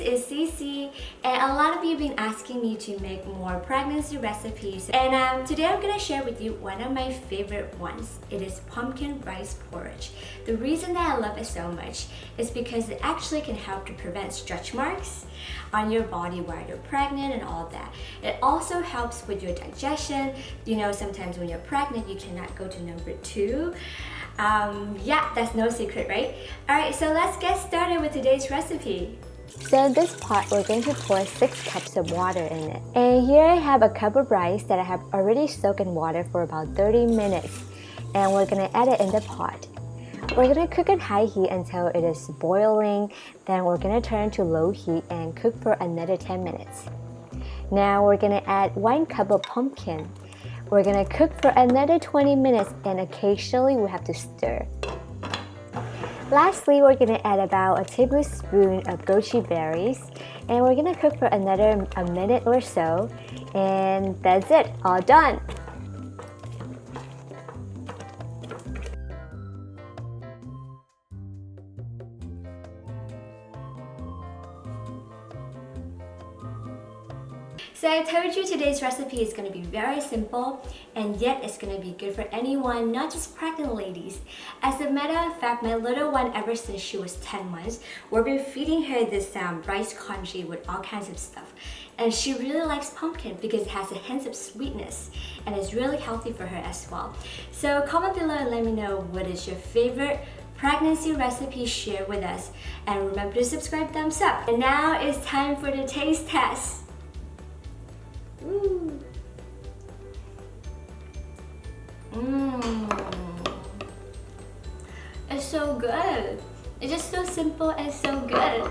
is CiCi, and a lot of you have been asking me to make more pregnancy recipes, and today I'm gonna share with you one of my favorite ones. It is pumpkin rice porridge. The reason that I love it so much is because it actually can help to prevent stretch marks on your body while you're pregnant and all that. It also helps with your digestion. You know, sometimes when you're pregnant you cannot go to number 2. Yeah, that's no secret, right? Alright, so let's get started with today's recipe. So in this pot, we're going to pour 6 cups of water in it. And here I have a cup of rice that I have already soaked in water for about 30 minutes. And we're going to add it in the pot. We're going to cook at high heat until it is boiling. Then we're going to turn to low heat and cook for another 10 minutes. Now we're going to add 1 cup of pumpkin. We're going to cook for another 20 minutes and occasionally we have to stir. Lastly, we're going to add about a tablespoon of GOJI berries and we're going to cook for another a minute or so, and that's it, all done. So I told you today's recipe is going to be very simple, and yet it's going to be good for anyone, not just pregnant ladies. As a matter of fact, my little one, ever since she was 10 months, we've been feeding her this rice congee with all kinds of stuff. And she really likes pumpkin because it has a hint of sweetness and it's really healthy for her as well. So comment below and let me know what is your favorite pregnancy recipe. Share with us. And remember to subscribe, thumbs up. And now it's time for the taste test. It's so good. It's just so simple and so good.